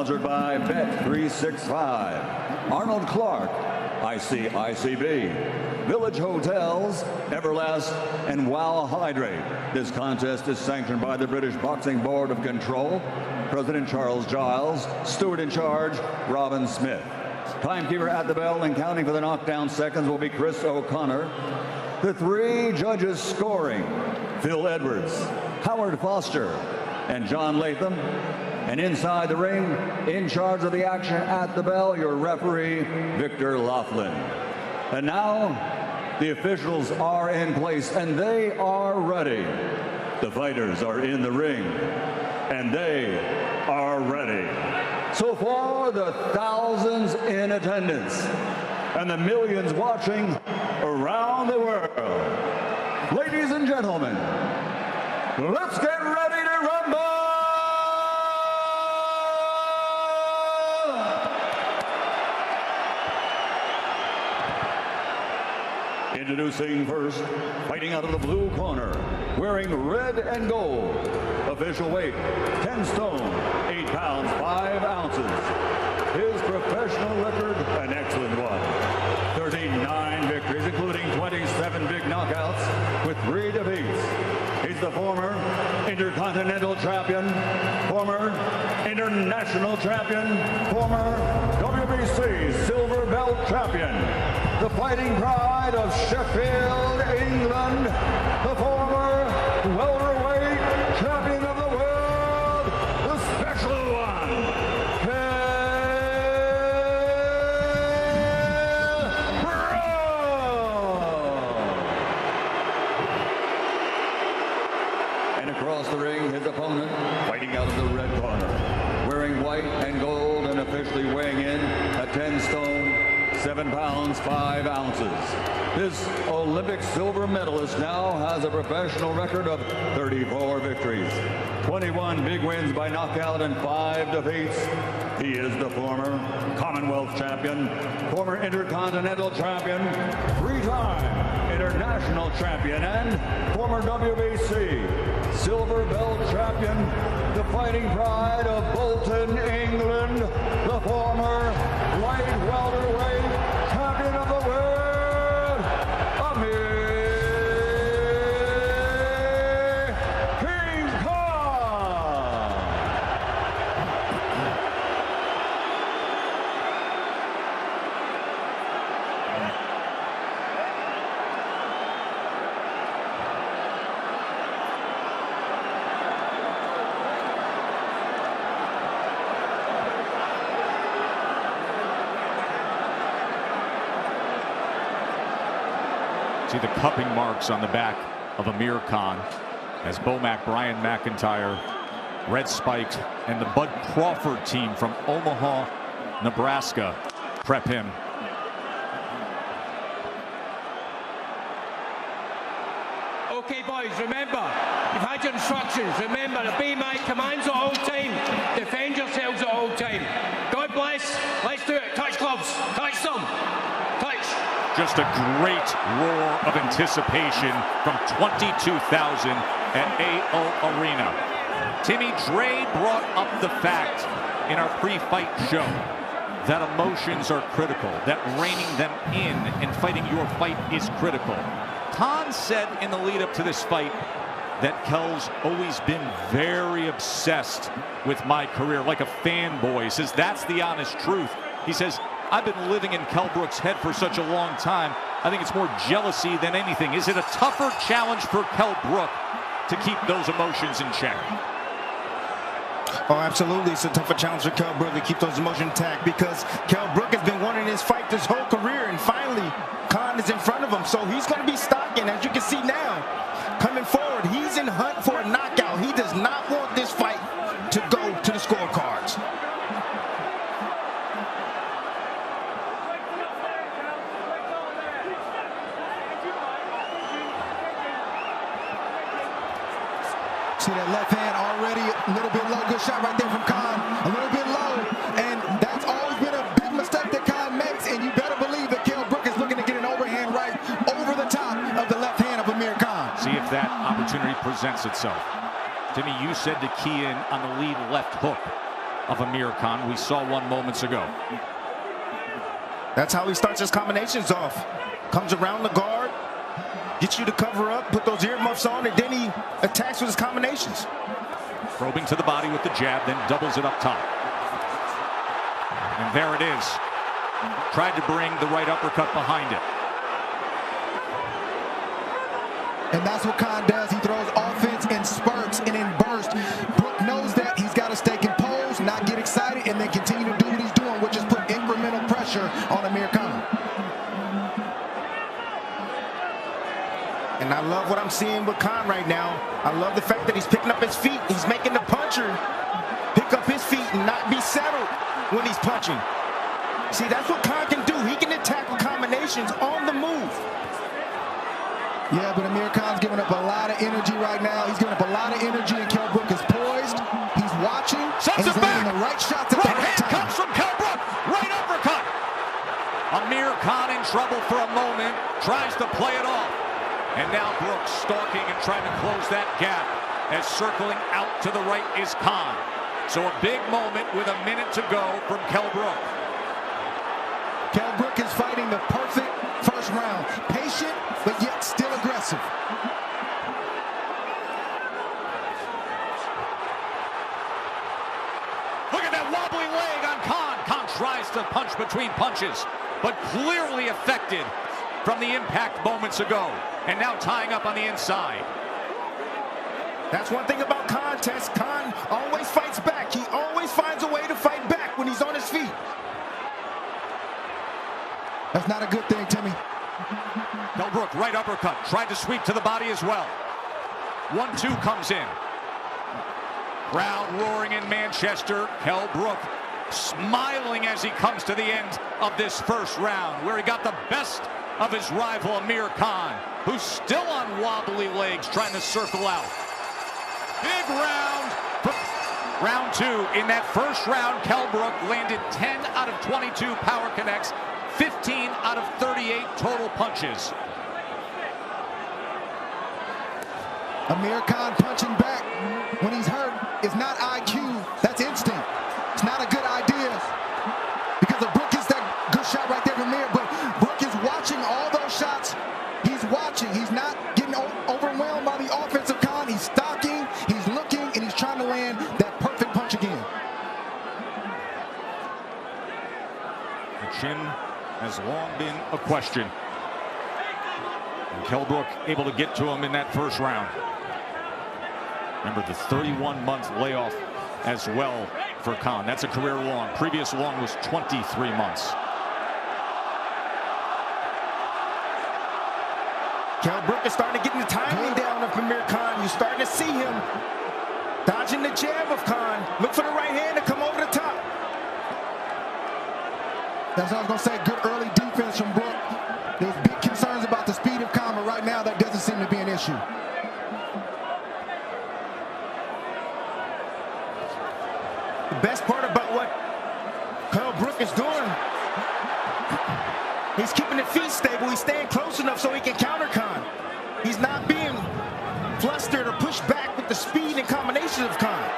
Sponsored by Bet365, Arnold Clark, ICICB, Village Hotels, Everlast, and Wow Hydrate. This contest is sanctioned by the British Boxing Board of Control, President Charles Giles, Steward in charge, Robin Smith. Timekeeper at the bell and counting for the knockdown seconds will be Chris O'Connor. The three judges scoring, Phil Edwards, Howard Foster, and John Latham. And inside the ring, in charge of the action at the bell, your referee, Victor Laughlin. And now, the officials are in place, and they are ready. The fighters are in the ring, and they are ready. So for the thousands in attendance and the millions watching around the world, ladies and gentlemen, let's get ready to rumble! Introducing first, fighting out of the blue corner, wearing red and gold, official weight 10 stone, 8 pounds, 5 ounces. His professional record, an excellent one. 39 victories, including 27 big knockouts with 3 defeats. He's the former Intercontinental Champion, former International Champion, former WBC Silver Belt Champion, the fighting pride of Sheffield, England, the former welterweight champion of the world, the special one, Kell Brook. And across the ring, his opponent, fighting out of the red corner, wearing white and gold and officially weighing in at 10 stone, 7 pounds, 5 ounces. This Olympic silver medalist now has a professional record of 34 victories, 21 big wins by knockout, and 5 defeats. He is the former Commonwealth champion, former Intercontinental champion, 3-time international champion, and former WBC Silver Belt champion, the fighting pride of Bolton, England, the former light welterweight champion of the world, Amir King Khan. See the cupping marks on the back of Amir Khan as Bomac, Brian McIntyre, Red Spiked, and the Bud Crawford team from Omaha, Nebraska prep him. Okay, boys, remember, you've had your instructions. Remember, obey my commands at all time. Defend yourselves at all time. God bless. Let's do it. Touch gloves. Touch them. Touch. Just a great roar of anticipation from 22,000 at AO Arena. Timmy Dre brought up the fact in our pre-fight show that emotions are critical, that reining them in and fighting your fight is critical. Khan said in the lead up to this fight that Kell's always been very obsessed with my career, like a fanboy. He says that's the honest truth. He says, I've been living in Kell Brook's head for such a long time. I think it's more jealousy than anything. Is it a tougher challenge for Kell Brook to keep those emotions in check? Oh, absolutely. It's a tougher challenge for Kell Brook to keep those emotions intact because Kell Brook has been wanting this fight this whole career, and finally, Khan is in front of him. So he's going to be stocking, as you can see now, coming forward. He's in hunt for a knockout. He does not want this fight to go to the scorecards. See that left hand already a little bit low. Good shot right there from Khan. A little bit low. And that's always been a big mistake that Khan makes. And you better believe that Kell Brook is looking to get an overhand right over the top of the left hand of Amir Khan. See if that opportunity presents itself. Timmy, you said to key in on the lead left hook of Amir Khan. We saw one moments ago. That's how he starts his combinations off. Comes around the guard, gets you to cover up, put those earmuffs on, and then he attacks with his combinations. Probing to the body with the jab, then doubles it up top. And there it is. Tried to bring the right uppercut behind it. And that's what Khan does. He throws offense in spurts and in bursts. Brook knows that. He's got to stay composed, not get excited, and then continue to do what he's doing, which is put incremental pressure on Amir Khan. And I love what I'm seeing with Khan right now. I love the fact that he's picking up his feet. He's making the puncher pick up his feet and not be settled when he's punching. See, that's what Khan can do. He can attack with combinations on the move. Yeah, but Amir Khan's giving up a lot of energy right now. He's giving up a lot of energy, and Kell Brook is poised. He's watching, and he's landing the right shots at the right time. Comes from Kell Brook. Right uppercut. Amir Khan in trouble for a moment. Tries to play it off. And now Brook stalking and trying to close that gap as circling out to the right is Khan. So a big moment with a minute to go from Kell Brook. Kell Brook is fighting the perfect first round. Patient, but yet still aggressive. Look at that wobbling leg on Khan. Khan tries to punch between punches, but clearly affected from the impact moments ago. And now tying up on the inside. That's one thing about contests. Khan always fights back. He always finds a way to fight back when he's on his feet. That's not a good thing, Timmy. Kell Brook, right uppercut. Tried to sweep to the body as well. 1-2 comes in. Crowd roaring in Manchester. Kell Brook smiling as he comes to the end of this first round, where he got the best of his rival Amir Khan, who's still on wobbly legs trying to circle out. Big round. Round two. In that first round, Kell Brook landed 10 out of 22 power connects, 15 out of 38 total punches. Amir Khan punching back when he's hurt is not IQ, that's instinct. It's not a good idea because the Brook is that good shot right there from Amir, but Brook is watching all those shots. He's watching. He's not getting overwhelmed by the offensive Khan. He's stalking, he's looking, and he's trying to land that perfect punch again. The chin has long been a question. And Kell Brook able to get to him in that first round. Remember the 31-month layoff as well for Khan. That's a career long. Previous long was 23 months. Kell Brook is starting to get the timing down of Amir Khan. You're starting to see him dodging the jab of Khan. Look for the right hand to come over the top. That's what I was going to say. Good early defense from Brook. There's big concerns about the speed of Khan, but right now that doesn't seem to be an issue. The best part about what Kell Brook is doing, he's keeping the feet stable. He's staying close enough so he can counter Khan. He's not being flustered or pushed back with the speed and combination of Khan.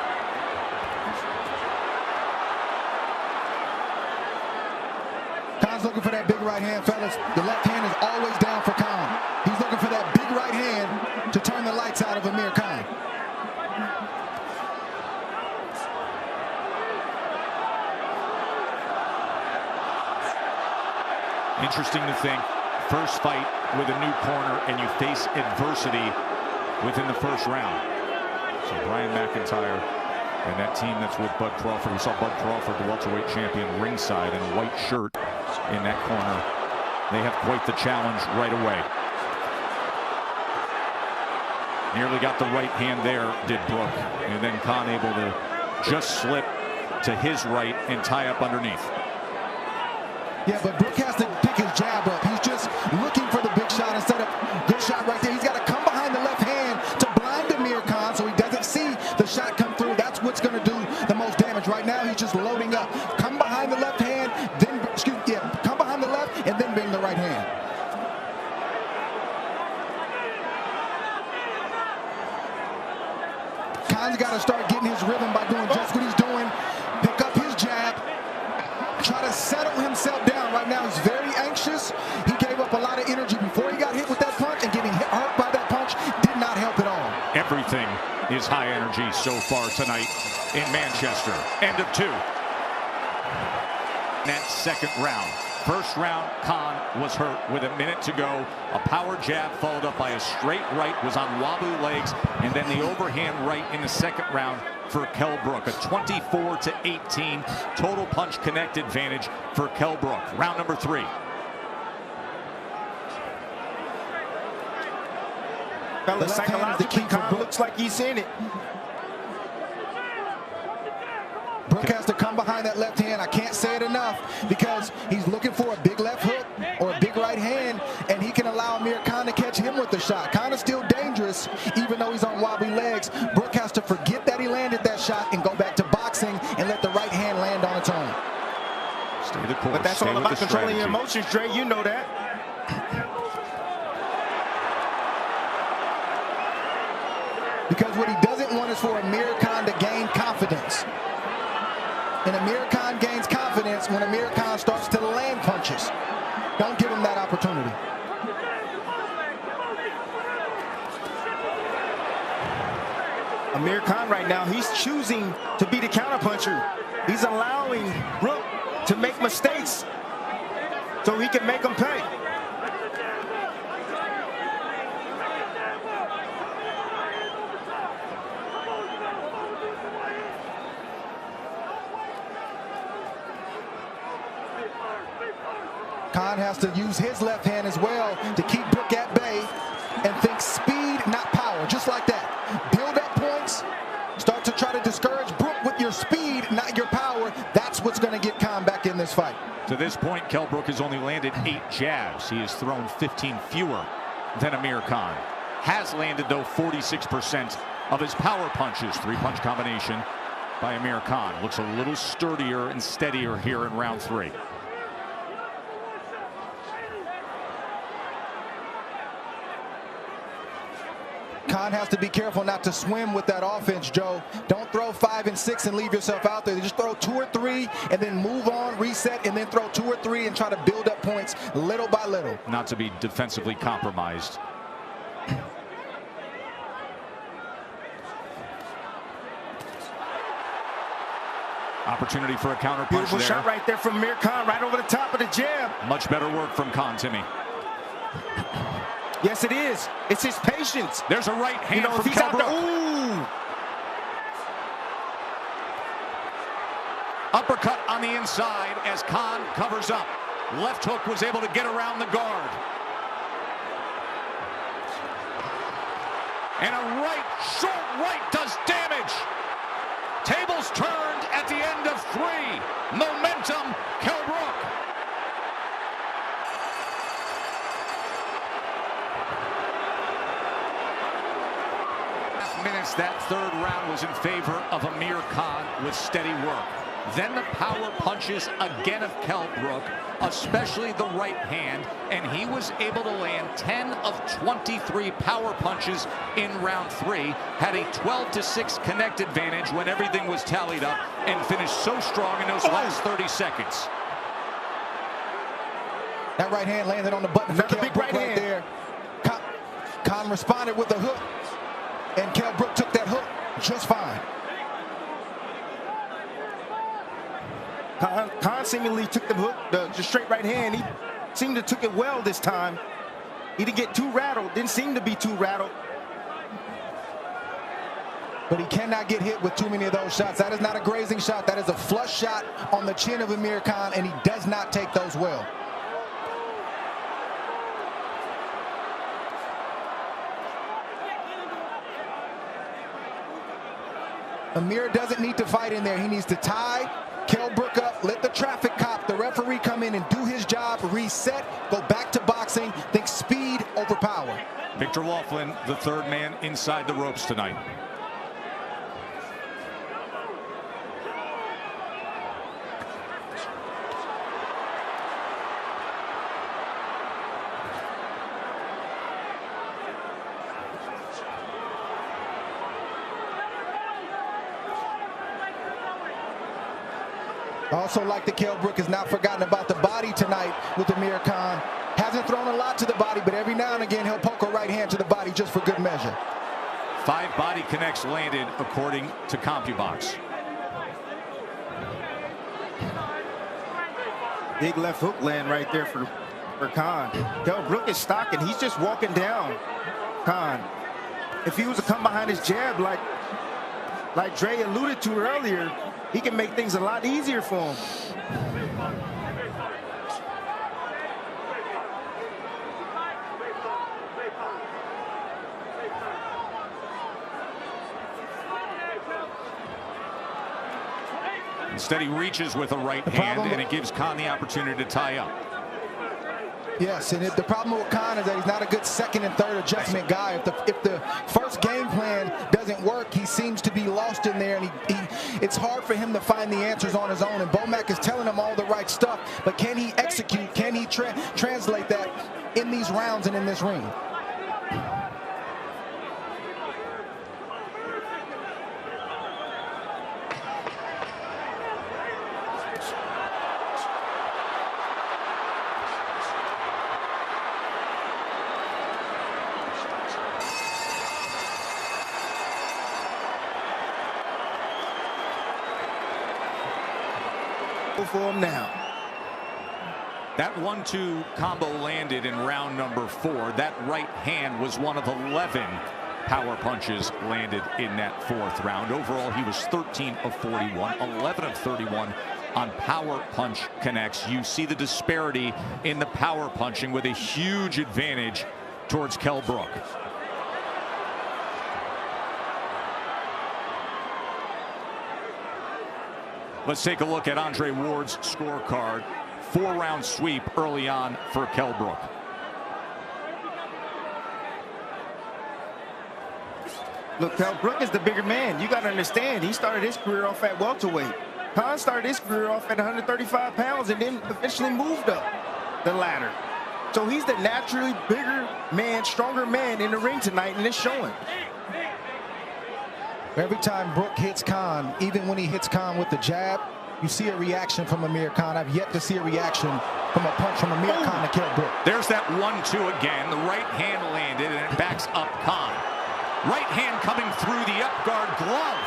Khan's looking for that big right hand, fellas. The left hand is always down for Khan. He's looking for that big right hand to turn the lights out of Amir Khan. Interesting to think, first fight with a new corner and you face adversity within the first round. So Brian McIntyre and that team that's with Bud Crawford. We saw Bud Crawford, the welterweight champion, ringside in a white shirt in that corner. They have quite the challenge right away. Nearly got the right hand there, did Brook. And then Khan able to just slip to his right and tie up underneath. Yeah, but Brook has to pick his jab up. He's just looking for the big shot instead of good shot right there. He's got to come behind the left hand to blind Amir Khan so he doesn't see the shot come through. That's what's going to do the most damage. Right now, he's just loading up. Come behind the left hand, then, come behind the left and then bring the right hand. Khan's got to start getting his rhythm by doing just what he's doing. Pick up himself down. Right now, he's very anxious. He gave up a lot of energy before he got hit with that punch, and getting hurt by that punch did not help at all. Everything is high energy so far tonight in Manchester. End of 2. That second round. First round, Khan was hurt with a minute to go. A power jab followed up by a straight right, was on wobbly legs, and then the overhand right in the second round for Kell Brook. A 24-18 total punch connect advantage for Kell Brook. Round number 3. Fellas, psychologically, Khan looks like he's in it. Brook has to come behind that left hand. I can't say it enough, because he's looking for a big left hook or a big right hand, and he can allow Amir Khan to catch him with the shot. Khan is still dangerous, even though he's on wobbly legs. Brook has to forget that he landed that shot and go back to boxing and let the right hand land on its own. Stay the course. But that's all about controlling your emotions, Dre. You know that. Because what he doesn't want is for Amir Khan to gain confidence. And Amir Khan gains confidence when Amir Khan starts to land punches. Don't give him that opportunity. Amir Khan right now, he's choosing to be the counterpuncher. He's allowing Brook to make mistakes so he can make them pay. Khan has to use his left hand as well to keep Brook at bay and think speed, not power, just like that. Build up points, start to try to discourage Brook with your speed, not your power. That's what's going to get Khan back in this fight. To this point, Kell Brook has only landed 8 jabs. He has thrown 15 fewer than Amir Khan. Has landed, though, 46% of his power punches. 3-punch combination by Amir Khan. Looks a little sturdier and steadier here in round 3. Khan has to be careful not to swim with that offense, Joe. Don't throw 5 and 6 and leave yourself out there. Just throw 2 or 3 and then move on, reset, and then throw 2 or 3 and try to build up points little by little. Not to be defensively compromised. Opportunity for a counter punch. Beautiful there. Shot right there from Amir Khan, right over the top of the jab. Much better work from Khan, Timmy. Yes, it is. It's his patience. There's a right hand if from he's Kell out Brook. there, ooh. Uppercut on the inside as Khan covers up. Left hook was able to get around the guard. And a right, short right does damage. Tables turned at the end of 3. Momentum, Kell Brook. Minutes, that third round was in favor of Amir Khan with steady work. Then the power punches again of Kell Brook, especially the right hand, and he was able to land 10 of 23 power punches in round 3, had a 12-6 connect advantage when everything was tallied up, and finished so strong in those last 30 seconds. That right hand landed on the button for Kell Brook right there. Khan responded with a hook, and Kell Brook took that hook just fine. Khan seemingly took the hook, the straight right hand. He seemed to took it well this time. He didn't get too rattled, didn't seem to be too rattled. But he cannot get hit with too many of those shots. That is not a grazing shot. That is a flush shot on the chin of Amir Khan, and he does not take those well. Amir doesn't need to fight in there. He needs to tie Kell Brook up, let the traffic cop, the referee, come in and do his job, reset, go back to boxing, think speed over power. Victor Laughlin, the third man inside the ropes tonight. Also like that Kell Brook has not forgotten about the body tonight with Amir Khan. Hasn't thrown a lot to the body, but every now and again he'll poke a right hand to the body just for good measure. 5 body connects landed according to CompuBox. Big left hook land right there for Khan. Kell Brook is stocking. He's just walking down Khan. If he was to come behind his jab like Dre alluded to earlier, he can make things a lot easier for him. Instead, he reaches with a right hand, and it gives Khan the opportunity to tie up. Yes, and the problem with Khan is that he's not a good second and third adjustment guy. If the first game plan doesn't work, he seems to be lost in there, and it's hard for him to find the answers on his own. And Bomac is telling him all the right stuff, but can he execute? Can he translate that in these rounds and in this ring? For him now. That 1-2 combo landed in round number 4. That right hand was one of 11 power punches landed in that 4th round. Overall, he was 13 of 41, 11 of 31 on power punch connects. You see the disparity in the power punching with a huge advantage towards Kell Brook. Let's take a look at Andre Ward's scorecard. 4-round sweep early on for Kell Brook. Look, Kell Brook is the bigger man. You got to understand, he started his career off at welterweight. Khan started his career off at 135 pounds and then eventually moved up the ladder. So he's the naturally bigger man, stronger man in the ring tonight, and it's showing. Every time Brook hits Khan, even when he hits Khan with the jab, you see a reaction from Amir Khan. I've yet to see a reaction from a punch from Amir Khan to Kell Brook. There's that 1-2 again. The right hand landed, and it backs up Khan. Right hand coming through the up guard glove.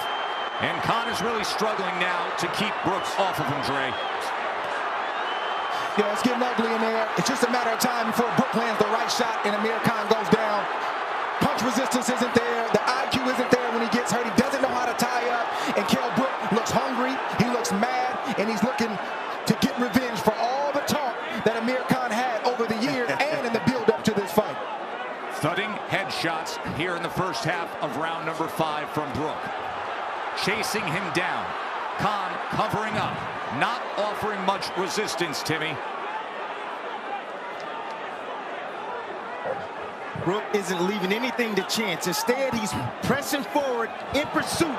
And Khan is really struggling now to keep Brooks off of him, Dre. Yeah, it's getting ugly in there. It's just a matter of time before Brook lands the right shot and Amir Khan goes down. Punch resistance isn't there. The IQ isn't there when he gets hurt. He doesn't know how to tie up. And Kell Brook looks hungry. He looks mad. And he's looking to get revenge for all the talk that Amir Khan had over the years and in the build-up to this fight. Thudding headshots here in the first half of round number 5 from Brook. Chasing him down. Khan covering up. Not offering much resistance, Timmy. Brook isn't leaving anything to chance. Instead, he's pressing forward in pursuit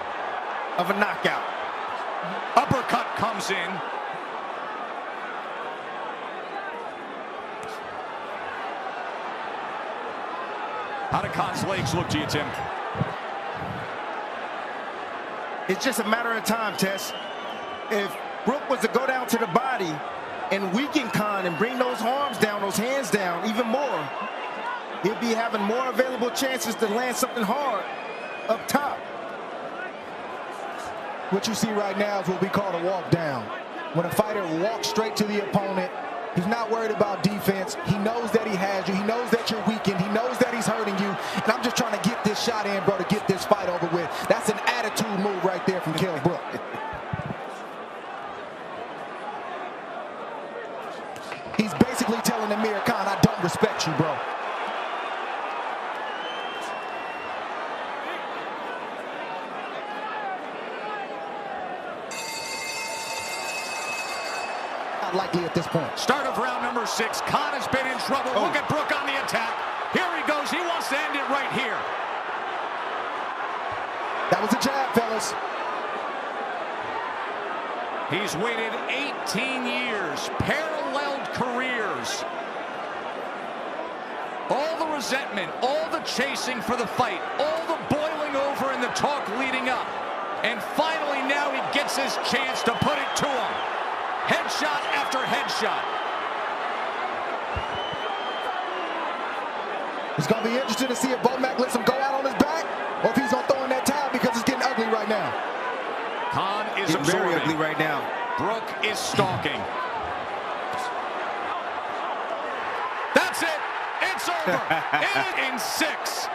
of a knockout. Uppercut comes in. How do Khan's legs look to you, Tim? It's just a matter of time, Tess. If Brook was to go down to the body and weaken Khan and bring those arms down, those hands down even more, he'll be having more available chances to land something hard up top. What you see right now is what we call a walk down. When a fighter walks straight to the opponent, he's not worried about defense. He knows that he has you. He knows that you're weakened. He knows that he's hurting you. And I'm just trying to get this shot in, bro, to get this fight over with. That's an attitude move right there from Kell Brook. He's basically telling Amir Khan, I don't respect you, bro. Not likely at this point. Start of round number 6. Khan has been in trouble. Look at Brook on the attack. Here he goes. He wants to end it right here. That was a jab, fellas. He's waited 18 years, paralleled careers. All the resentment, all the chasing for the fight, all the boiling over and the talk leading up. And finally now he gets his chance to put it to him. Headshot after headshot. It's going to be interesting to see if Bomac lets him go out on his back or if he's going to throw in that towel because it's getting ugly right now. Khan is It's very ugly absorbing. right now. Brook is stalking. That's it. It's over. In 6.